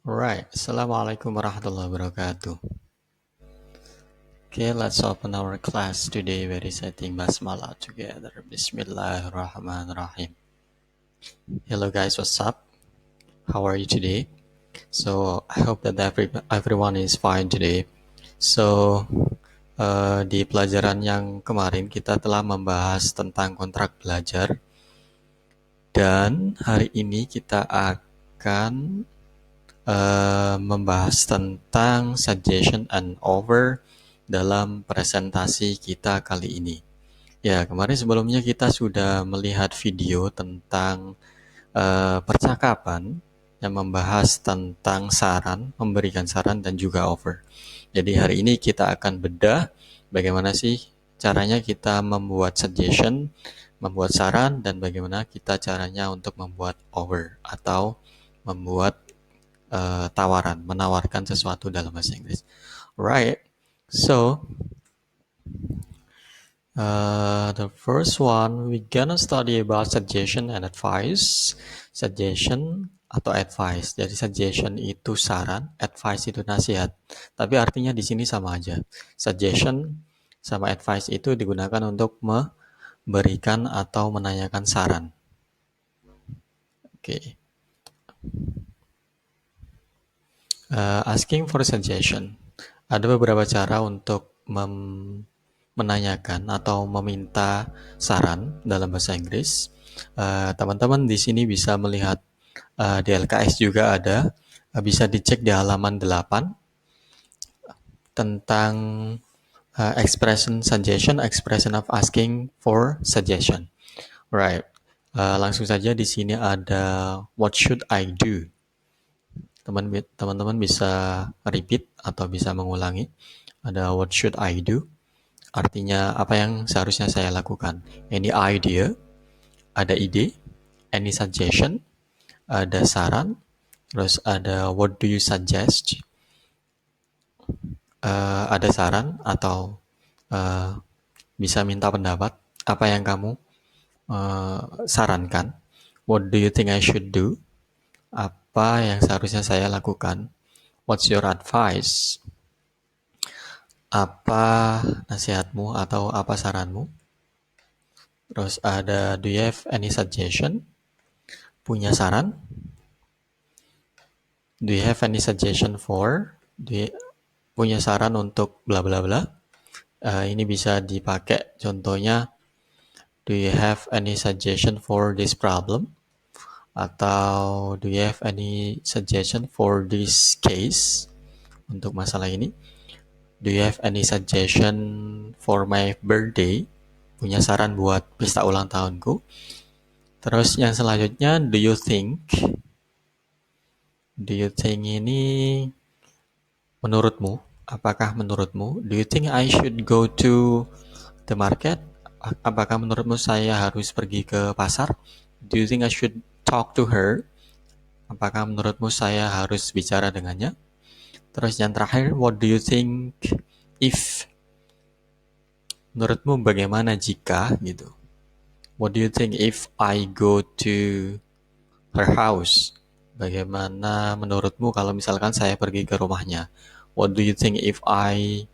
Alright, Assalamualaikum warahmatullahi wabarakatuh. Okay, let's open our class today by reciting Basmalah together. Bismillahirrahmanirrahim. Hello guys, what's up? How are you today? So, I hope that everyone is fine today. So, di pelajaran yang kemarin kita telah membahas tentang kontrak belajar. Dan hari ini kita akan membahas tentang suggestion and over dalam presentasi kita kali ini. Ya, kemarin sebelumnya kita sudah melihat video tentang percakapan yang membahas tentang saran, memberikan saran dan juga over. Jadi hari ini kita akan bedah bagaimana sih caranya kita membuat suggestion, membuat saran, dan bagaimana kita caranya untuk membuat over atau membuat tawaran, menawarkan sesuatu dalam bahasa Inggris. Right. So, the first one we gonna study about suggestion and advice. Suggestion atau advice. Jadi suggestion itu saran, advice itu nasihat. Tapi artinya di sini sama aja. Suggestion sama advice itu digunakan untuk memberikan atau menanyakan saran. Oke. Okay. Asking for suggestion. Ada beberapa cara untuk menanyakan atau meminta saran dalam bahasa Inggris. Teman-teman di sini bisa melihat di LKS juga ada, bisa dicek di halaman 8 tentang expression suggestion, expression of asking for suggestion. Right. Langsung saja di sini ada what should I do? Teman-teman bisa repeat atau bisa mengulangi. Ada what should I do? Artinya apa yang seharusnya saya lakukan. Any idea? Ada ide. Any suggestion? Ada saran. Terus ada what do you suggest? Ada saran atau bisa minta pendapat. Apa yang kamu sarankan? What do you think I should do? Apa yang seharusnya saya lakukan? What's your advice? Apa nasihatmu atau apa saranmu? Terus ada do you have any suggestion? Punya saran? Do you have any suggestion for? Punya saran untuk bla bla bla? Ini bisa dipakai contohnya do you have any suggestion for this problem? Atau do you have any suggestion for this case? Untuk masalah ini. Do you have any suggestion for my birthday? Punya saran buat pesta ulang tahunku? Terus yang selanjutnya, do you think? Do you think ini menurutmu? Apakah menurutmu? Do you think I should go to the market? Apakah menurutmu saya harus pergi ke pasar? Do you think I should talk to her? Apakah menurutmu saya harus bicara dengannya? Terus yang terakhir, what do you think if? Menurutmu bagaimana jika gitu? What do you think if I go to her house? Bagaimana menurutmu kalau misalkan saya pergi ke rumahnya? What do you think if I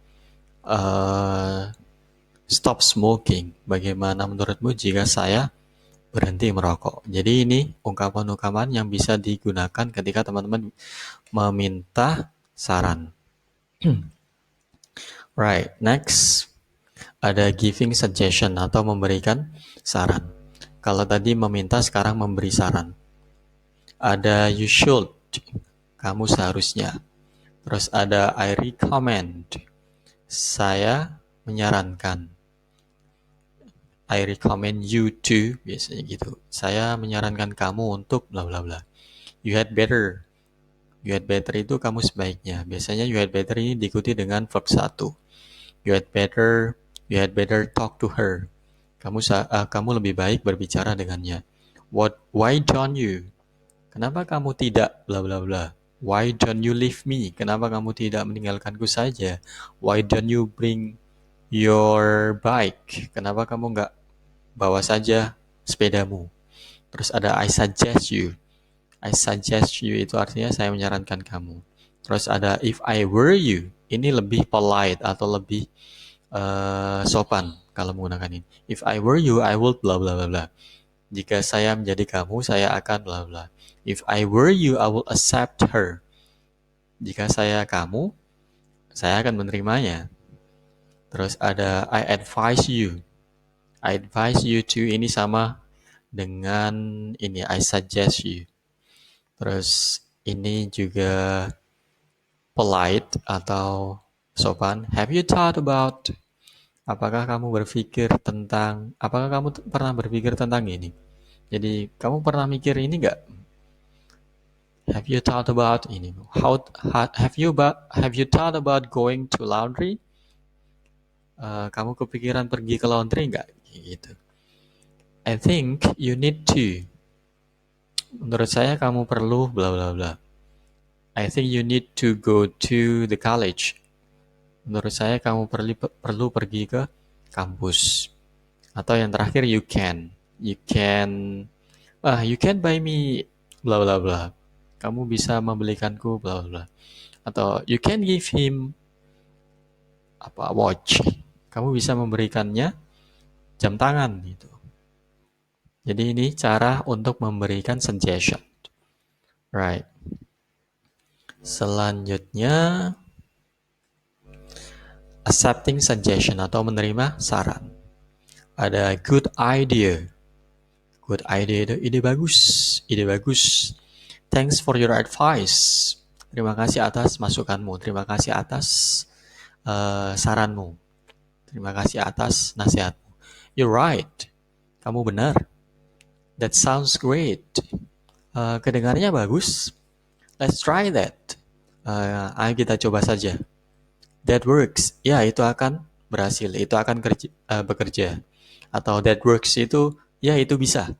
stop smoking? Bagaimana menurutmu jika saya berhenti merokok? Jadi ini ungkapan-ungkapan yang bisa digunakan ketika teman-teman meminta saran. Right, next ada giving suggestion atau memberikan saran. Kalau tadi meminta, sekarang memberi saran. Ada you should, kamu seharusnya. Terus ada I recommend, saya menyarankan. I recommend you to, biasanya gitu. Saya menyarankan kamu untuk bla bla bla. You had better. You had better itu kamu sebaiknya. Biasanya you had better ini diikuti dengan verb 1. You had better talk to her. Kamu lebih baik berbicara dengannya. Why don't you? Kenapa kamu tidak bla bla bla? Why don't you leave me? Kenapa kamu tidak meninggalkanku saja? Why don't you bring your bike? Kenapa kamu nggak bawa saja sepedamu? Terus ada I suggest you. I suggest you itu artinya saya menyarankan kamu. Terus ada if I were you. Ini lebih polite atau lebih sopan kalau menggunakan ini. If I were you, I would bla bla bla bla. Jika saya menjadi kamu, saya akan bla bla. If I were you, I will accept her. Jika saya kamu, saya akan menerimanya. Terus ada I advise you. I advise you to ini sama dengan ini I suggest you. Terus ini juga polite atau sopan. Have you thought about? Apakah kamu berpikir tentang? Apakah kamu pernah berpikir tentang ini? Jadi kamu pernah mikir ini nggak? Have you thought about ini? Have you thought about going to laundry? Kamu kepikiran pergi ke laundry nggak? Gitu. I think you need to. Menurut saya kamu perlu bla bla bla. I think you need to go to the college. Menurut saya kamu perlu pergi ke kampus. Atau yang terakhir you can. You can buy me bla bla bla. Kamu bisa membelikanku bla bla bla. Atau you can give him watch. Kamu bisa memberikannya jam tangan gitu. Jadi ini cara untuk memberikan suggestion. Right. Selanjutnya accepting suggestion atau menerima saran. Ada good idea. Good idea itu ide bagus. Thanks for your advice. Terima kasih atas masukanmu. Terima kasih atas saranmu. Terima kasih atas nasihatmu. You're right. Kamu benar. That sounds great. Kedengarannya bagus. Let's try that. Ayo kita coba saja. That works. Ya, itu akan berhasil. Itu akan bekerja. Atau that works itu, ya itu bisa.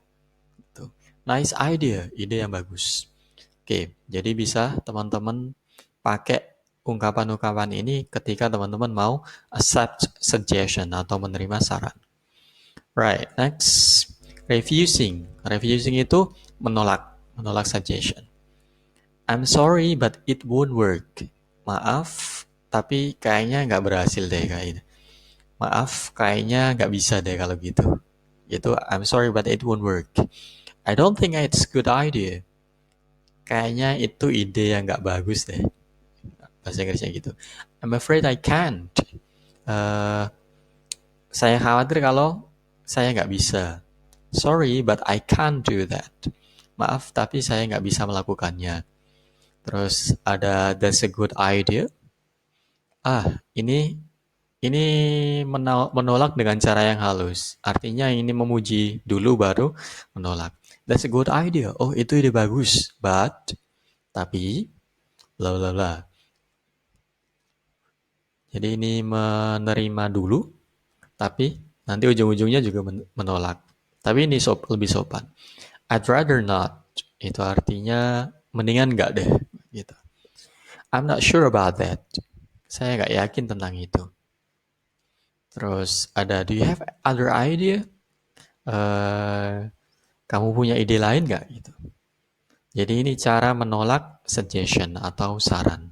Nice idea. Ide yang bagus. Oke, jadi bisa teman-teman pakai ungkapan-ungkapan ini ketika teman-teman mau accept suggestion atau menerima saran. Right, next. Refusing. Refusing itu menolak suggestion. I'm sorry but it won't work. Maaf, tapi kayaknya nggak berhasil deh kayaknya. Maaf, kayaknya nggak bisa deh kalau gitu. Itu I'm sorry but it won't work. I don't think it's a good idea. Kayaknya itu ide yang nggak bagus deh. Bahasa Inggrisnya gitu. I'm afraid I can't. Saya khawatir kalau saya nggak bisa. Sorry, but I can't do that. Maaf, tapi saya nggak bisa melakukannya. Terus ada that's a good idea. Ini menolak dengan cara yang halus. Artinya ini memuji dulu baru menolak. That's a good idea. Oh, itu ide bagus. But, tapi, bla bla bla. Jadi ini menerima dulu, tapi nanti ujung-ujungnya juga menolak. Tapi ini lebih sopan. I'd rather not. Itu artinya mendingan nggak deh. Gitu. I'm not sure about that. Saya nggak yakin tentang itu. Terus ada, do you have other idea? Kamu punya ide lain nggak? Gitu. Jadi ini cara menolak suggestion atau saran.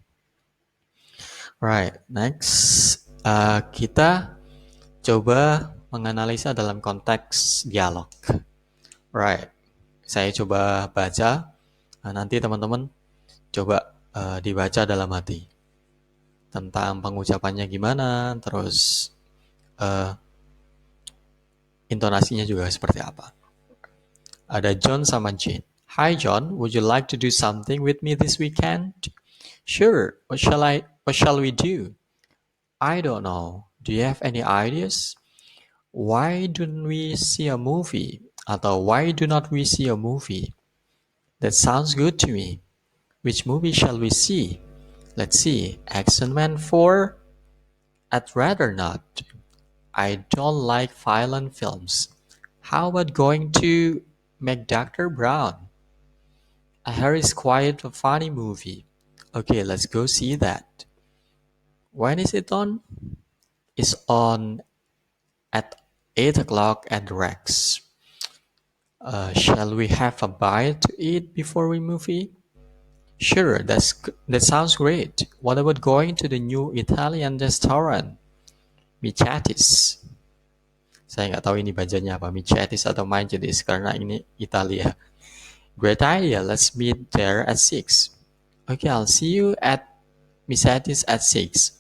Right, next. Kita coba menganalisa dalam konteks dialog. Right, saya coba baca. Nanti teman-teman coba dibaca dalam hati. Tentang pengucapannya gimana, terus intonasinya juga seperti apa. Ada John sama Jane. Hi John, would you like to do something with me this weekend? Sure, what shall we do? I don't know. Do you have any ideas? Why don't we see a movie? Atau why do not we see a movie? That sounds good to me. Which movie shall we see? Let's see. Action Man 4? I'd rather not. I don't like violent films. How about going to make Dr. Brown? I heard it's quite a funny movie. Okay, let's go see that. When is it on? It's on at 8 o'clock at the Rex. Shall we have a bite to eat before we movie? Sure, that sounds great. What about going to the new Italian restaurant? Michatis. Saya nggak tahu ini bacanya apa, Michatis atau Michatis, karena ini Italia. Great idea, let's meet there at 6. Okay, I'll see you at Michatis at 6.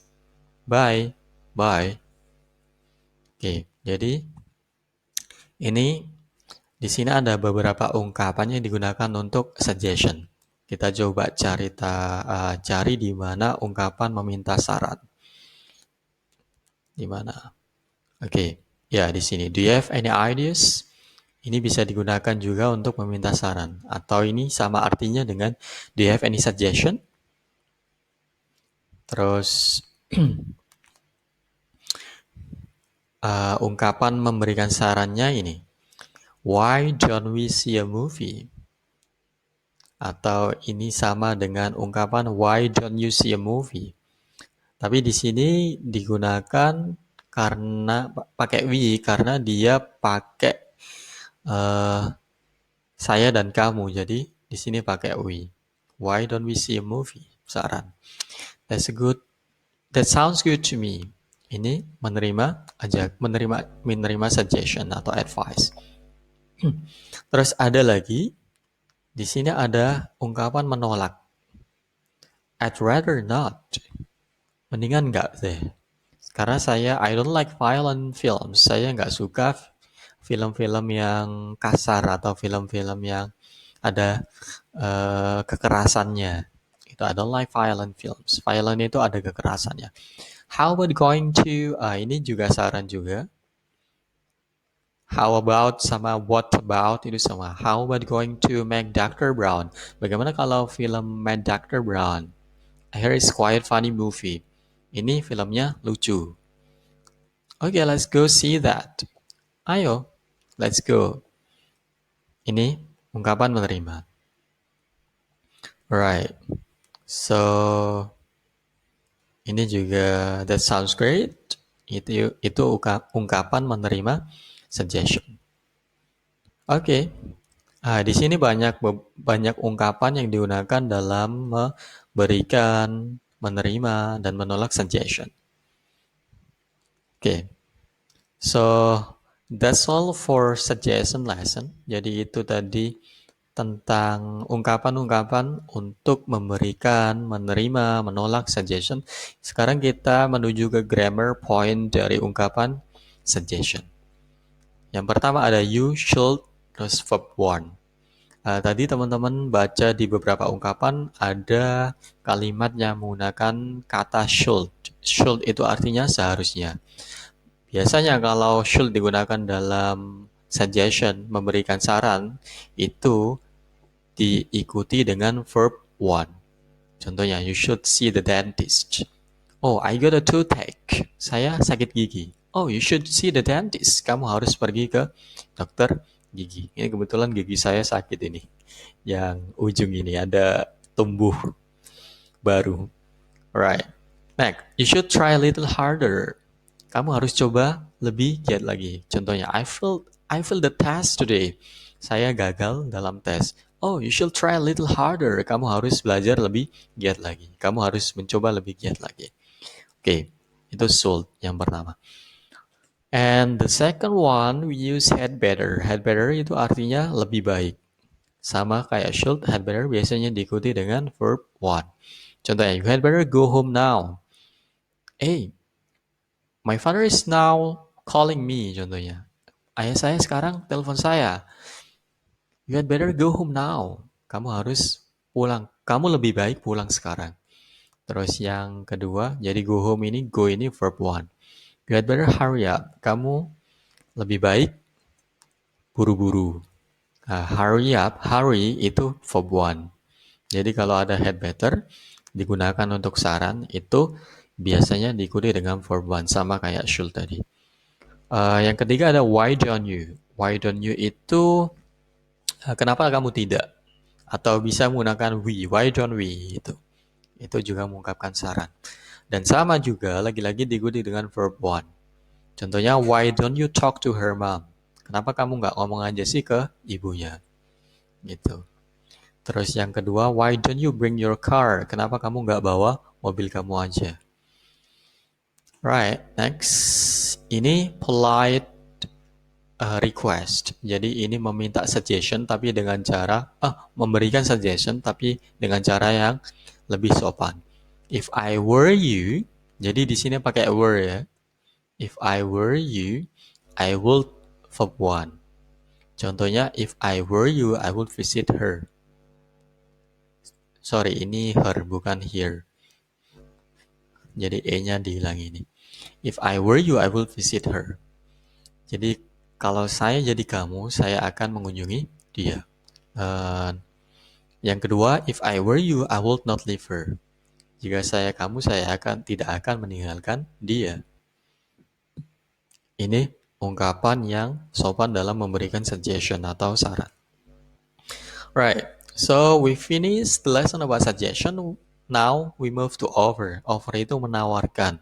Bye. Bye. Oke, jadi ini di sini ada beberapa ungkapan yang digunakan untuk suggestion. Kita coba cari di mana ungkapan meminta saran. Di mana? Oke, ya di sini. Do you have any ideas? Ini bisa digunakan juga untuk meminta saran. Atau ini sama artinya dengan do you have any suggestion? Terus ungkapan memberikan sarannya ini. Why don't we see a movie? Atau ini sama dengan ungkapan why don't you see a movie? Tapi di sini digunakan karena pakai we karena dia pakai saya dan kamu. Jadi di sini pakai we. Why don't we see a movie? Saran. That sounds good to me. Ini menerima suggestion atau advice. Terus ada lagi di sini ada ungkapan menolak. I'd rather not. Mendingan enggak deh. Karena I don't like violent films. Saya nggak suka film-film yang kasar atau film-film yang ada kekerasannya. Itu I don't like violent films. Violent itu ada kekerasannya. How about going to, ini juga saran juga. How about sama what about itu sama. How about going to Mad Dr. Brown? Bagaimana kalau film Mad Dr. Brown? I hear it's quite funny movie. Ini filmnya lucu. Okay, let's go see that. Ayo, let's go. Ini ungkapan menerima. Right. So, ini juga that sounds great. Itu ungkapan menerima suggestion. Oke. Di sini banyak ungkapan yang digunakan dalam memberikan, menerima, dan menolak suggestion. Oke. So, that's all for suggestion lesson. Jadi itu tadi tentang ungkapan-ungkapan untuk memberikan, menerima, menolak suggestion. Sekarang kita menuju ke grammar point dari ungkapan suggestion. Yang pertama ada you, should, terus verb 1. Tadi teman-teman baca di beberapa ungkapan ada kalimat yang menggunakan kata should. Should itu artinya seharusnya. Biasanya kalau should digunakan dalam suggestion, memberikan saran, itu diikuti dengan verb 1. Contohnya, you should see the dentist. Oh, I got a toothache. Saya sakit gigi. Oh, you should see the dentist. Kamu harus pergi ke dokter gigi. Ini kebetulan gigi saya sakit ini. Yang ujung ini ada tumbuh baru. Alright. Next, you should try a little harder. Kamu harus coba lebih giat lagi. Contohnya, I failed the test today. Saya gagal dalam tes. Oh, you should try a little harder. Kamu harus belajar lebih giat lagi. Kamu harus mencoba lebih giat lagi. Oke, itu should yang pertama. And the second one, we use had better. Had better itu artinya lebih baik. Sama kayak should, had better biasanya diikuti dengan verb 1. Contohnya, you had better go home now. Hey, my father is now calling me, contohnya. Ayah saya sekarang telepon saya. You had better go home now. Kamu harus pulang. Kamu lebih baik pulang sekarang. Terus yang kedua, jadi go home ini, go ini verb 1. You had better hurry up. Kamu lebih baik buru-buru. Hurry up, hurry itu verb 1. Jadi kalau ada had better digunakan untuk saran itu biasanya diikuti dengan verb 1 sama kayak should tadi. Yang ketiga ada why don't you. Why don't you itu kenapa kamu tidak? Atau bisa menggunakan we. Why don't we itu. Itu juga mengungkapkan saran. Dan sama juga lagi-lagi diikuti dengan verb 1. Contohnya, why don't you talk to her mom? Kenapa kamu nggak ngomong aja sih ke ibunya? Gitu. Terus yang kedua, why don't you bring your car? Kenapa kamu nggak bawa mobil kamu aja? Right, next. Ini polite request. Jadi ini meminta suggestion tapi dengan cara memberikan suggestion tapi dengan cara yang lebih sopan. If I were you, jadi di sini pakai were ya. If I were you, I would verb one. Contohnya, if I were you, I would visit her. Sorry, ini her bukan here. Jadi e-nya dihilang ini. If I were you, I would visit her. Jadi kalau saya jadi kamu, saya akan mengunjungi dia. Yang kedua, if I were you, I would not leave her. Jika saya kamu, saya tidak akan meninggalkan dia. Ini ungkapan yang sopan dalam memberikan suggestion atau saran. Right, so we finish the lesson about suggestion. Now we move to offer. Offer itu menawarkan.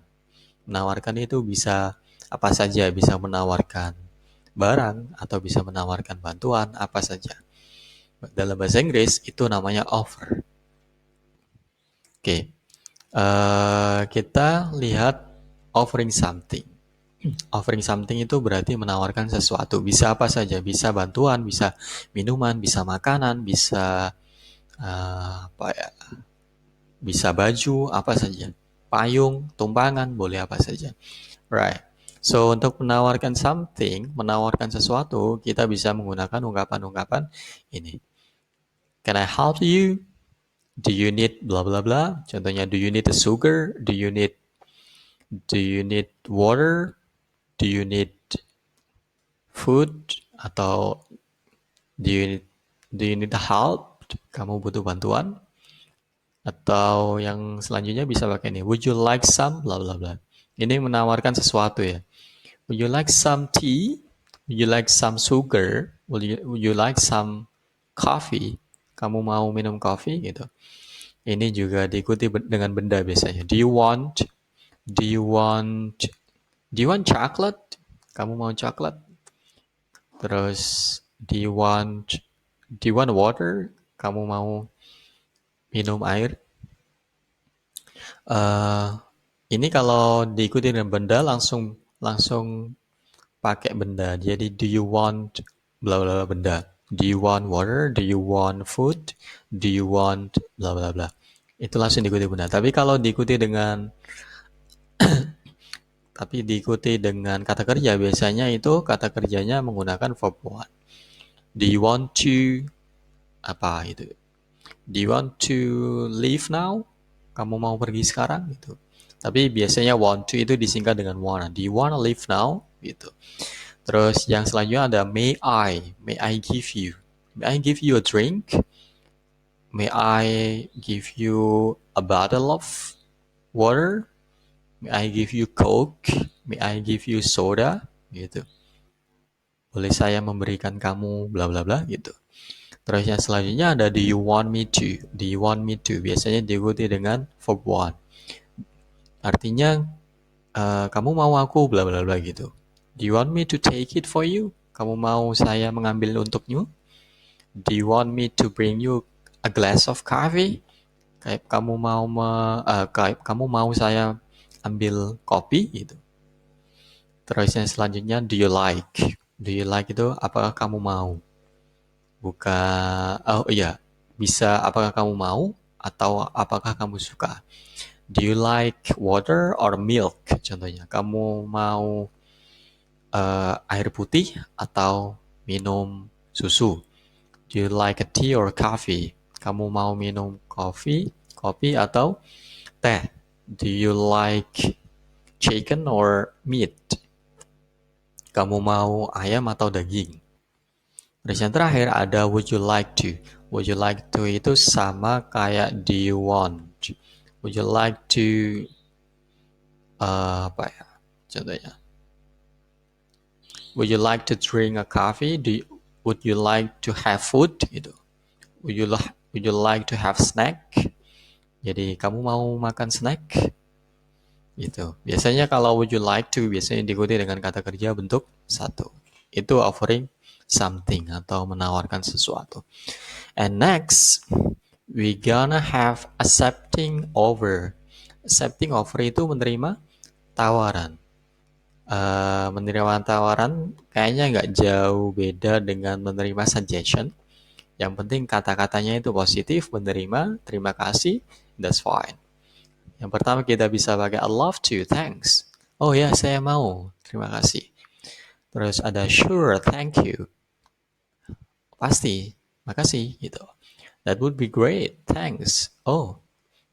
Menawarkan itu bisa apa saja, bisa menawarkan barang atau bisa menawarkan bantuan, apa saja. Dalam bahasa Inggris itu namanya offer. Oke, kita lihat offering something. Offering something itu berarti menawarkan sesuatu. Bisa apa saja, bisa bantuan, bisa minuman, bisa makanan, bisa apa ya, bisa baju, apa saja. Payung, tumpangan, boleh apa saja. Right. So, untuk menawarkan something, menawarkan sesuatu, kita bisa menggunakan ungkapan-ungkapan ini. Can I help you? Do you need blah blah blah? Contohnya, do you need the sugar? Do you need water? Do you need food? Atau do you need help? Kamu butuh bantuan? Atau yang selanjutnya bisa pakai ini. Would you like some blah blah blah. Ini menawarkan sesuatu ya. Would you like some tea? Would you like some sugar? Would you like some coffee? Kamu mau minum kopi gitu. Ini juga diikuti dengan benda biasanya. Do you want chocolate? Kamu mau coklat? Terus do you want water? Kamu mau minum air? Ini kalau diikuti dengan benda langsung pakai benda. Jadi do you want bla bla benda. Do you want water? Do you want food? Do you want bla bla bla. Itu langsung diikuti benda. Tapi kalau diikuti dengan kata kerja, biasanya itu kata kerjanya menggunakan verb one. Do you want to apa itu? Do you want to leave now? Kamu mau pergi sekarang gitu. Tapi biasanya want to itu disingkat dengan wanna. Do you wanna leave now? Gitu. Terus yang selanjutnya ada may I give you. May I give you a drink? May I give you a bottle of water? May I give you Coke? May I give you soda? Gitu. Boleh saya memberikan kamu bla bla bla gitu. Terus yang selanjutnya ada do you want me to? Do you want me to? Biasanya diikuti dengan verb one. Artinya kamu mau aku bla bla bla gitu. Do you want me to take it for you? Kamu mau saya mengambil untukmu? Do you want me to bring you a glass of coffee? Kayak kamu mau saya ambil kopi gitu. Terus yang selanjutnya do you like? Do you like itu apakah kamu mau? Bisa apakah kamu mau atau apakah kamu suka? Do you like water or milk? Contohnya, kamu mau air putih atau minum susu? Do you like a tea or coffee? Kamu mau minum kopi atau teh? Do you like chicken or meat? Kamu mau ayam atau daging? Terus yang terakhir ada would you like to. Would you like to itu sama kayak do you want. Would you like to apa ya? Contohnya. Would you like to drink a coffee? Would you like to have food? Gitu. Would you like to have snack? Jadi kamu mau makan snack? Gitu. Biasanya kalau would you like to biasanya diikuti dengan kata kerja bentuk satu. Itu offering something atau menawarkan sesuatu. And next, we gonna have accepting offer. Accepting offer itu menerima tawaran. Menerima tawaran kayaknya nggak jauh beda dengan menerima suggestion. Yang penting kata-katanya itu positif, menerima, terima kasih, that's fine. Yang pertama kita bisa pakai I love to, thanks. Oh ya, saya mau, terima kasih. Terus ada sure, thank you. Pasti, makasih gitu. That would be great, thanks. Oh,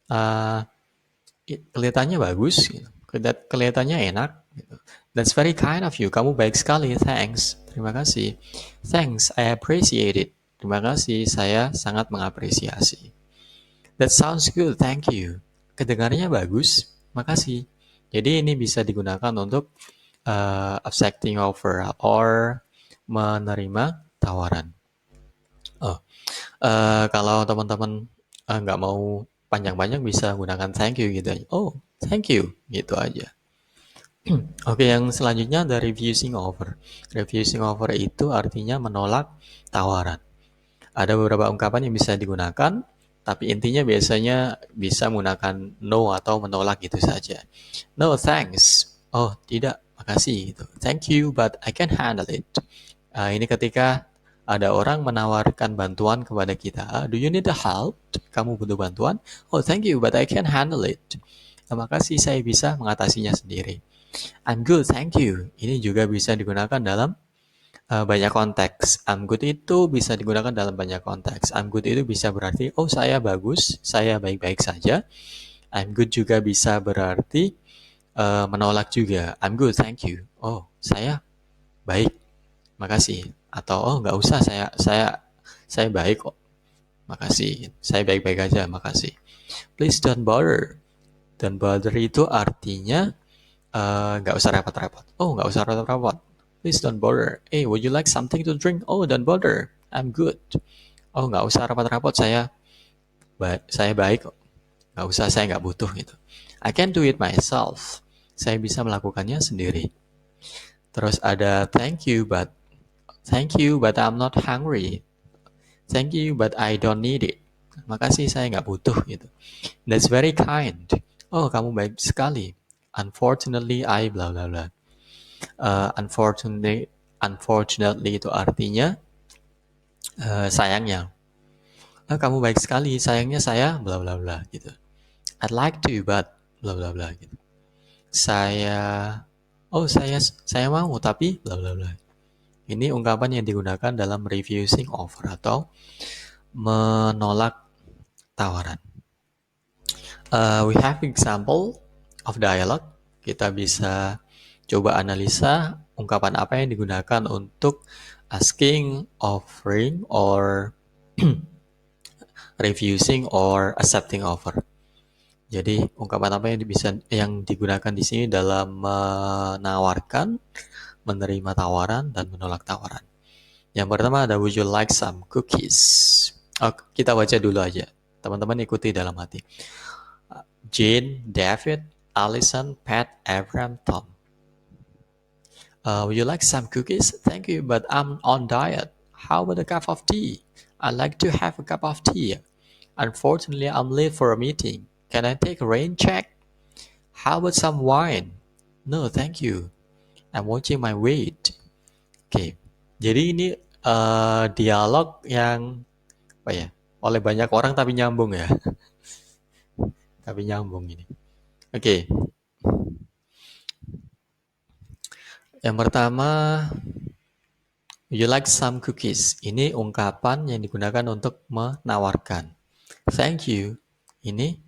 uh, kelihatannya bagus, gitu. Kelihatannya enak. Gitu. That's very kind of you. Kamu baik sekali, thanks. Terima kasih. Thanks, I appreciate it. Terima kasih, saya sangat mengapresiasi. That sounds good, thank you. Kedengarannya bagus, makasih. Jadi ini bisa digunakan untuk accepting offer or menerima tawaran. Oh, kalau teman-teman nggak mau panjang-panjang bisa gunakan thank you gitu aja. Oh, thank you gitu aja. Oke, yang selanjutnya ada refusing offer. Refusing offer itu artinya menolak tawaran. Ada beberapa ungkapan yang bisa digunakan, tapi intinya biasanya bisa menggunakan no atau menolak gitu saja. No thanks. Oh, tidak, makasih gitu. Thank you, but I can handle it. Ini ketika ada orang menawarkan bantuan kepada kita. Do you need a help? Kamu butuh bantuan? Oh, thank you, but I can handle it. Makasih, saya bisa mengatasinya sendiri. I'm good, thank you. Ini juga bisa digunakan dalam banyak konteks. I'm good itu bisa digunakan dalam banyak konteks. I'm good itu bisa berarti, oh saya bagus, saya baik-baik saja. I'm good juga bisa berarti menolak juga. I'm good, thank you. Oh, saya baik, makasih. Atau oh nggak usah, saya baik kok, makasih. Saya baik-baik aja, makasih. Please don't bother. Don't bother itu artinya nggak usah repot-repot. Oh, nggak usah repot-repot. Please don't bother. Hey, would you like something to drink? Oh, don't bother. I'm good. Oh, nggak usah repot-repot. Saya baik kok. Nggak usah, saya nggak butuh gitu. I can do it myself. Saya bisa melakukannya sendiri. Terus ada thank you, but I'm not hungry. Thank you, but I don't need it. Makasih, saya nggak butuh gitu. That's very kind. Oh, kamu baik sekali. Unfortunately, I bla bla bla. Unfortunately itu artinya sayangnya. Kamu baik sekali, sayangnya saya bla bla bla gitu. I'd like to but bla bla bla gitu. Saya mau tapi bla bla bla. Ini ungkapan yang digunakan dalam refusing offer atau menolak tawaran. We have example of dialogue. Kita bisa coba analisa ungkapan apa yang digunakan untuk asking, offering, or refusing or accepting offer. Jadi ungkapan apa yang digunakan di sini dalam menawarkan, menerima tawaran, dan menolak tawaran. Yang pertama ada would you like some cookies? Kita baca dulu aja. Teman-teman ikuti dalam hati. Jane, David, Allison, Pat, Abraham, Tom. Would you like some cookies? Thank you, but I'm on diet. How about a cup of tea? I'd like to have a cup of tea. Unfortunately, I'm late for a meeting. Can I take a rain check? How about some wine? No, thank you. I'm watching my weight. Oke, jadi ini dialog yang apa ya? Oleh banyak orang tapi nyambung ya. Tapi nyambung ini. Oke. Yang pertama, you like some cookies. Ini ungkapan yang digunakan untuk menawarkan. Thank you. Ini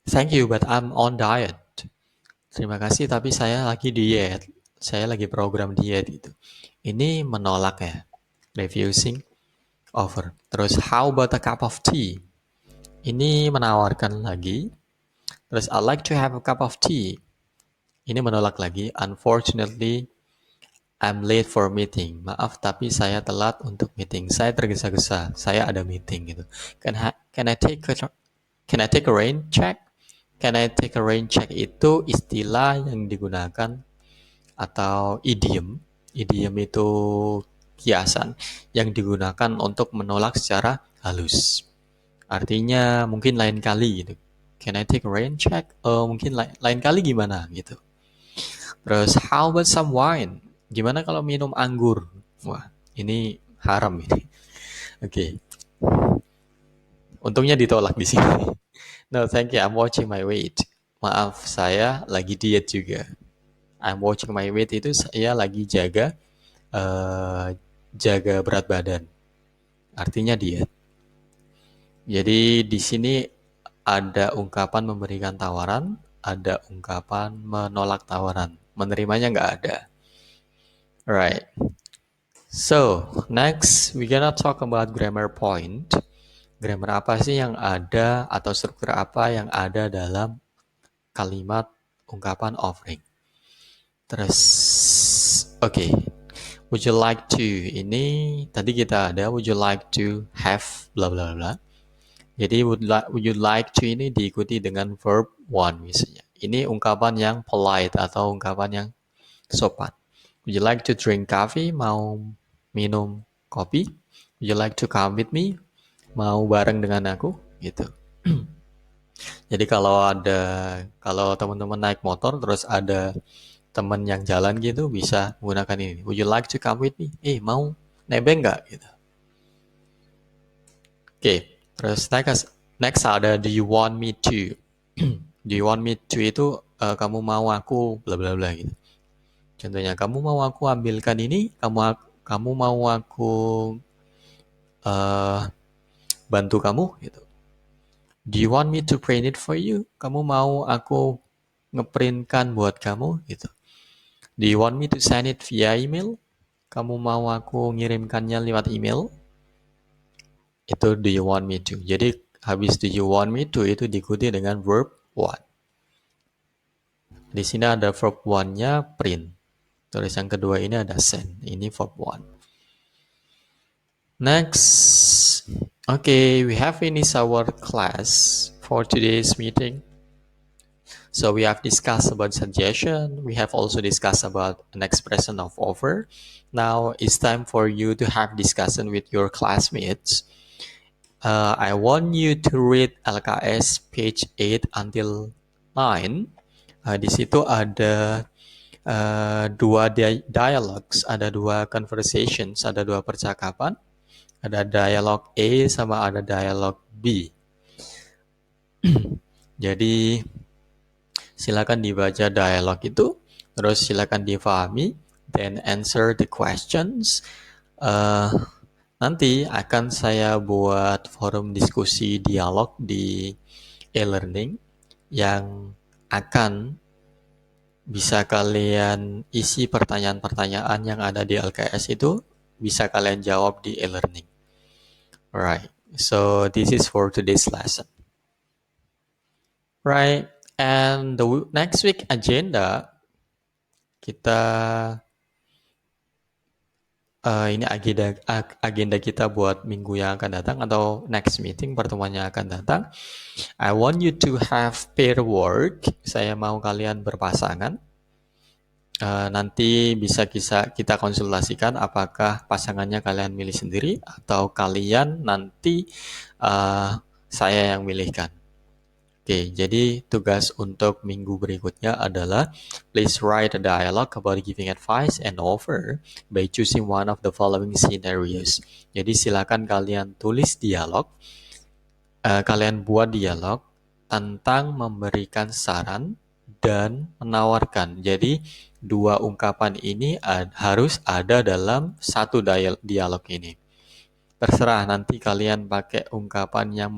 thank you, but I'm on diet. Terima kasih, tapi saya lagi diet. Saya lagi program diet gitu. Ini menolak ya. Refusing offer. Terus how about a cup of tea? Ini menawarkan lagi. Terus I'd like to have a cup of tea. Ini menolak lagi. Unfortunately, I'm late for meeting. Maaf, tapi saya telat untuk meeting. Saya tergesa-gesa. Saya ada meeting gitu. Can I take a rain check? Can I take a rain check itu istilah yang digunakan atau idiom Idiom itu kiasan yang digunakan untuk menolak secara halus. Artinya mungkin lain kali gitu. Can I take a rain check? Mungkin lain kali gimana gitu. Terus how about some wine? Gimana kalau minum anggur? Wah, ini haram ini. Oke. Untungnya ditolak di sini. No, thank you. I'm watching my weight. Maaf, saya lagi diet juga. I'm watching my weight itu saya lagi jaga berat badan. Artinya diet. Jadi di sini ada ungkapan memberikan tawaran, ada ungkapan menolak tawaran. Menerimanya nggak ada. Right. So, next we gonna talk about grammar point. Grammar apa sih yang ada atau struktur apa yang ada dalam kalimat ungkapan offering? Terus, oke. Would you like to? Ini tadi kita ada would you like to have bla bla bla. Jadi would you like to ini diikuti dengan verb one misalnya. Ini ungkapan yang polite atau ungkapan yang sopan. Would you like to drink coffee? Mau minum kopi? Would you like to come with me? Mau bareng dengan aku? Gitu. Jadi kalau teman-teman naik motor terus ada teman yang jalan gitu bisa menggunakan ini. Would you like to come with me? Mau nebeng nggak? Gitu. Oke, terus next ada do you want me to? Do you want me to itu kamu mau aku bla bla bla gitu. Contohnya kamu mau aku ambilkan ini, kamu mau aku uh, bantu kamu gitu. Do you want me to print it for you? Kamu mau aku ngeprintkan buat kamu gitu. Do you want me to send it via email? Kamu mau aku ngirimkannya lewat email? Itu do you want me to. Jadi habis do you want me to itu diikuti dengan verb want. Di sini ada verb one-nya print. Terus yang kedua ini ada send. Ini verb one. Next. Okay, we have finished our class for today's meeting. So we have discussed about suggestion. We have also discussed about an expression of offer. Now it's time for you to have discussion with your classmates. I want you to read LKS page 8 until 9. Di situ ada dua dialogues, ada dua conversations, ada dua percakapan. Ada dialog A sama ada dialog B. Jadi silakan dibaca dialog itu, terus silakan difahami, then answer the questions. Nanti akan saya buat forum diskusi dialog di e-learning yang akan bisa kalian isi pertanyaan-pertanyaan yang ada di LKS itu bisa kalian jawab di e-learning. Alright, so this is for today's lesson. Right, and the next week agenda kita ini agenda kita buat minggu yang akan datang atau next meeting pertemuan yang akan datang. I want you to have pair work. Saya mau kalian berpasangan. Nanti bisa kita konsultasikan apakah pasangannya kalian milih sendiri atau kalian nanti saya yang milihkan. Oke, jadi tugas untuk minggu berikutnya adalah please write a dialogue about giving advice and offer by choosing one of the following scenarios. Jadi silakan kalian tulis dialog, kalian buat dialog tentang memberikan saran dan menawarkan. Jadi dua ungkapan ini harus ada dalam satu dialog ini. Terserah nanti kalian pakai ungkapan yang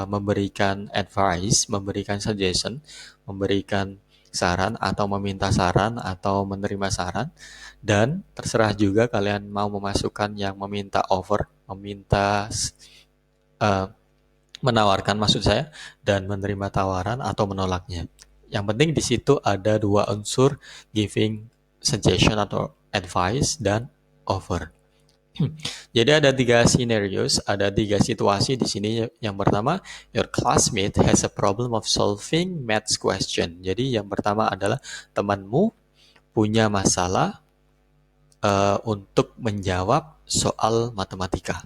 memberikan advice, memberikan suggestion, memberikan saran atau meminta saran atau menerima saran, dan terserah juga kalian mau memasukkan yang meminta offer, menawarkan maksud saya, dan menerima tawaran atau menolaknya. Yang penting di situ ada dua unsur giving suggestion atau advice dan offer. Jadi ada 3 scenarios, ada 3 situasi di sini. Yang pertama, your classmate has a problem of solving maths question. Jadi yang pertama adalah temanmu punya masalah untuk menjawab soal matematika.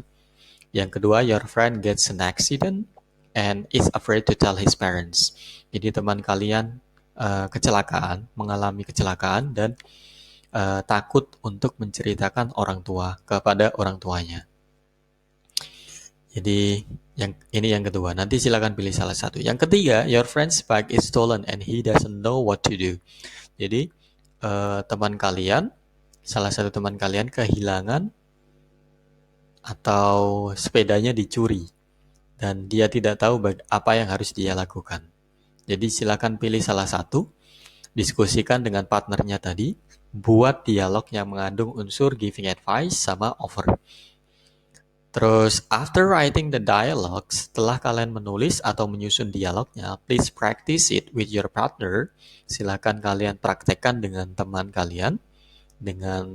Yang kedua, your friend gets an accident and is afraid to tell his parents. Jadi teman kalian mengalami kecelakaan dan takut untuk menceritakan kepada orang tuanya. Jadi yang kedua. Nanti silakan pilih salah satu. Yang ketiga, your friend's bike is stolen and he doesn't know what to do. Jadi salah satu teman kalian kehilangan atau sepedanya dicuri dan dia tidak tahu apa yang harus dia lakukan. Jadi silakan pilih salah satu, diskusikan dengan partnernya tadi, buat dialog yang mengandung unsur giving advice sama offer. Terus, after writing the dialogue, setelah kalian menulis atau menyusun dialognya, please practice it with your partner. Silakan kalian praktekkan dengan teman kalian, dengan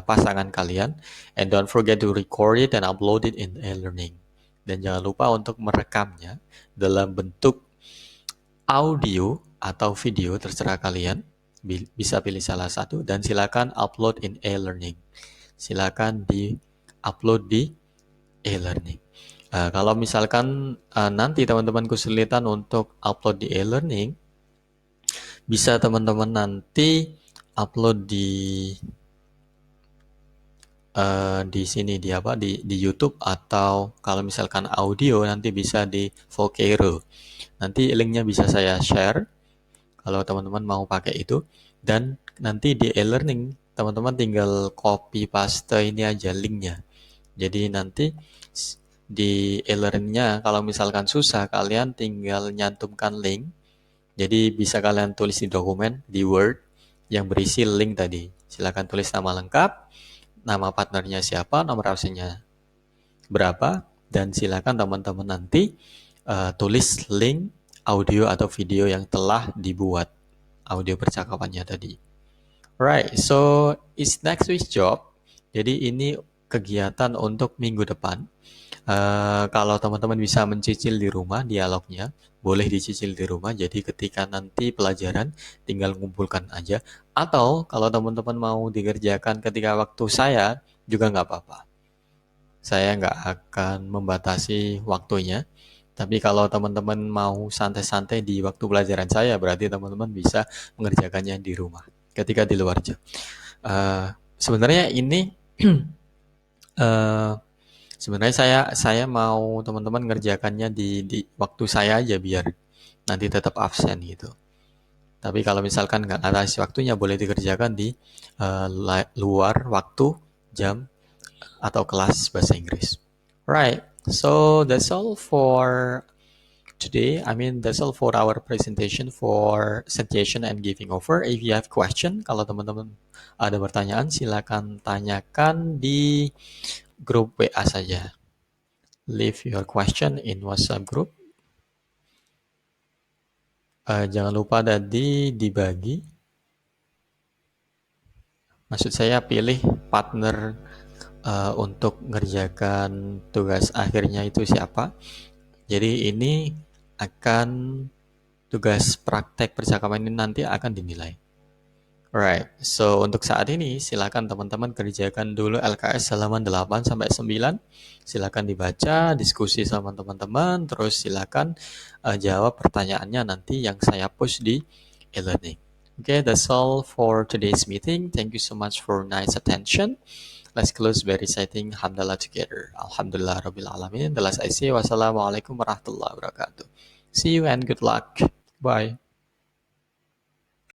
pasangan kalian, and don't forget to record it and upload it in e-learning. Dan jangan lupa untuk merekamnya dalam bentuk audio atau video, terserah kalian. Bisa pilih salah satu dan silakan upload in e-learning. Silakan di-upload di e-learning. Kalau misalkan nanti teman-teman kesulitan untuk upload di e-learning, bisa teman-teman nanti upload di sini di YouTube, atau kalau misalkan audio nanti bisa di Vocero. Nanti linknya bisa saya share kalau teman-teman mau pakai itu, dan nanti di e-learning teman-teman tinggal copy paste ini aja linknya. Jadi nanti di e-learningnya kalau misalkan susah, kalian tinggal nyantumkan link. Jadi bisa kalian tulis di dokumen di Word yang berisi link tadi. Silakan tulis nama lengkap, nama partnernya siapa, nomor absennya berapa, dan silakan teman-teman nanti tulis link audio atau video yang telah dibuat, audio percakapannya tadi. Right, so it's next week's job. Jadi ini kegiatan untuk minggu depan. Kalau teman-teman bisa mencicil di rumah dialognya, boleh dicicil di rumah. Jadi ketika nanti pelajaran tinggal ngumpulkan aja. Atau kalau teman-teman mau dikerjakan ketika waktu saya juga nggak apa-apa. Saya nggak akan membatasi waktunya. Tapi kalau teman-teman mau santai-santai di waktu pelajaran saya, berarti teman-teman bisa mengerjakannya di rumah ketika di luar jam. Sebenarnya ini sebenarnya saya mau teman-teman ngerjakannya di waktu saya aja biar nanti tetap absen gitu. Tapi kalau misalkan nggak ngatasi waktunya, boleh dikerjakan di luar waktu jam atau kelas bahasa Inggris. Right, so that's all for today. That's all for our presentation for suggestion and giving offer. If you have question, kalau teman-teman ada pertanyaan, silakan tanyakan di grup WA saja. Leave your question in WhatsApp group. Jangan lupa tadi dibagi. Maksud saya pilih partner untuk ngerjakan tugas akhirnya itu siapa. Jadi ini akan tugas praktek percakapan ini nanti akan dinilai. Alright, so untuk saat ini silakan teman-teman kerjakan dulu LKS halaman 8-9. Silakan dibaca, diskusi sama teman-teman, terus silakan jawab pertanyaannya nanti yang saya post di e-learning. Okay, that's all for today's meeting. Thank you so much for nice attention. Let's close by reciting Hamdalah together. Alhamdulillah Rabbil Alamin. The last I say, wassalamualaikum warahmatullahi wabarakatuh. See you and good luck. Bye.